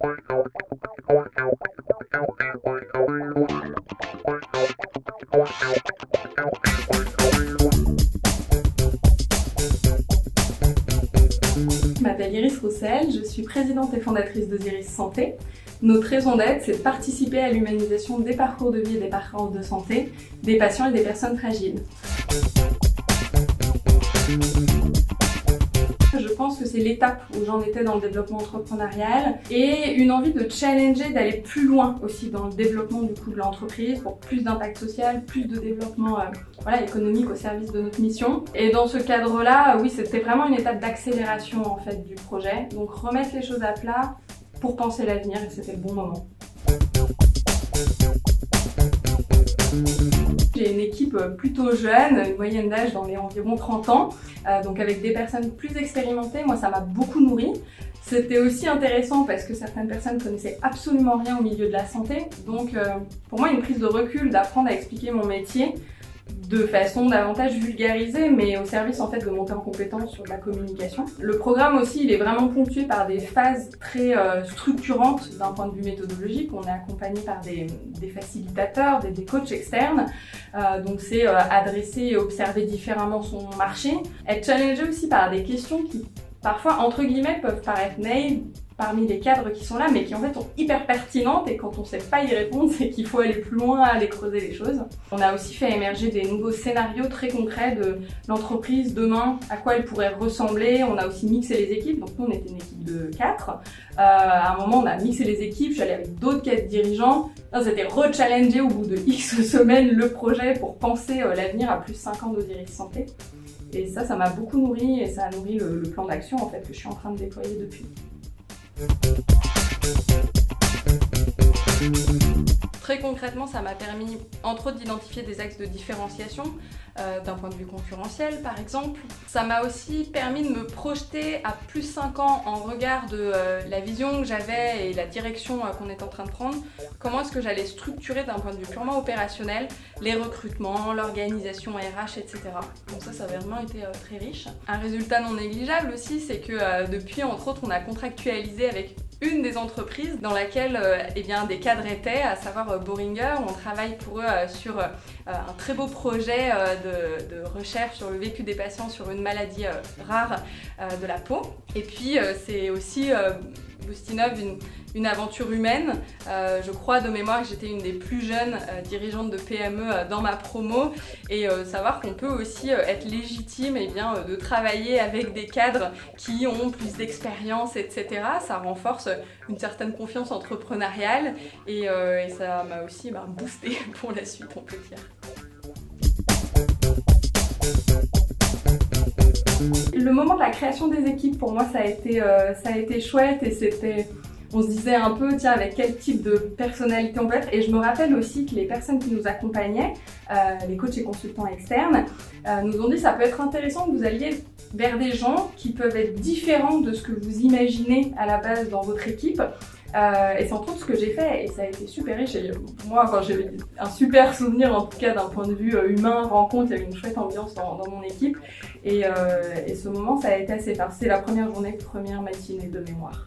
Je m'appelle Iris Roussel, je suis présidente et fondatrice d'Osiris Santé. Notre raison d'être, c'est de participer à l'humanisation des parcours de vie et des parcours de santé des patients et des personnes fragiles. Je pense que c'est l'étape où j'en étais dans le développement entrepreneurial et une envie de challenger, d'aller plus loin aussi dans le développement du coup de l'entreprise pour plus d'impact social, plus de développement économique au service de notre mission. Et dans ce cadre-là, oui, c'était vraiment une étape d'accélération en fait du projet. Donc remettre les choses à plat pour penser l'avenir et c'était le bon moment. J'ai une équipe plutôt jeune, une moyenne d'âge dans les environ 30 ans, donc avec des personnes plus expérimentées. Moi, ça m'a beaucoup nourri. C'était aussi intéressant parce que certaines personnes connaissaient absolument rien au milieu de la santé. Donc, pour moi, une prise de recul, d'apprendre à expliquer mon métier de façon davantage vulgarisée, mais au service en fait de monter en compétence sur la communication. Le programme aussi, il est vraiment ponctué par des phases très structurantes d'un point de vue méthodologique. On est accompagné par des facilitateurs, des coachs externes. Donc c'est adresser et observer différemment son marché. Être challengé aussi par des questions qui parfois, entre guillemets, peuvent paraître naïves parmi les cadres qui sont là, mais qui en fait sont hyper pertinentes et quand on ne sait pas y répondre, c'est qu'il faut aller plus loin, aller creuser les choses. On a aussi fait émerger des nouveaux scénarios très concrets de l'entreprise demain, à quoi elle pourrait ressembler. On a aussi mixé les équipes, donc nous on était une équipe de 4. À un moment on a mixé les équipes, je suis allée avec d'autres cadres dirigeants. C'était re-challenger au bout de X semaines le projet pour penser l'avenir à plus 5 ans d'Osiris Santé. Et ça m'a beaucoup nourri et ça a nourri le plan d'action en fait que je suis en train de déployer depuis. Très concrètement, ça m'a permis, entre autres, d'identifier des axes de différenciation d'un point de vue concurrentiel, par exemple. Ça m'a aussi permis de me projeter à plus 5 ans en regard de la vision que j'avais et la direction qu'on est en train de prendre. Comment est-ce que j'allais structurer d'un point de vue purement opérationnel les recrutements, l'organisation RH, etc. Donc ça a vraiment été très riche. Un résultat non négligeable aussi, c'est que depuis, entre autres, on a contractualisé avec une des entreprises dans laquelle des cadres étaient, à savoir Boehringer. On travaille pour eux sur un très beau projet de recherche sur le vécu des patients sur une maladie rare de la peau. Et puis c'est aussi Boostinov, une aventure humaine. Je crois de mémoire que j'étais une des plus jeunes dirigeantes de PME dans ma promo et savoir qu'on peut aussi être légitime de travailler avec des cadres qui ont plus d'expérience, etc. Ça renforce une certaine confiance entrepreneuriale et ça m'a aussi boosté pour la suite, on peut dire. Le moment de la création des équipes, pour moi, ça a été chouette et on se disait un peu, tiens, avec quel type de personnalité on peut être. Et je me rappelle aussi que les personnes qui nous accompagnaient, les coachs et consultants externes, nous ont dit ça peut être intéressant que vous alliez vers des gens qui peuvent être différents de ce que vous imaginez à la base dans votre équipe. Et c'est entre autres ce que j'ai fait et ça a été super riche. Et pour moi, j'ai eu un super souvenir en tout cas d'un point de vue humain, rencontre, il y avait une chouette ambiance dans mon équipe et ce moment ça a été assez fort. C'était la première journée, première matinée de mémoire.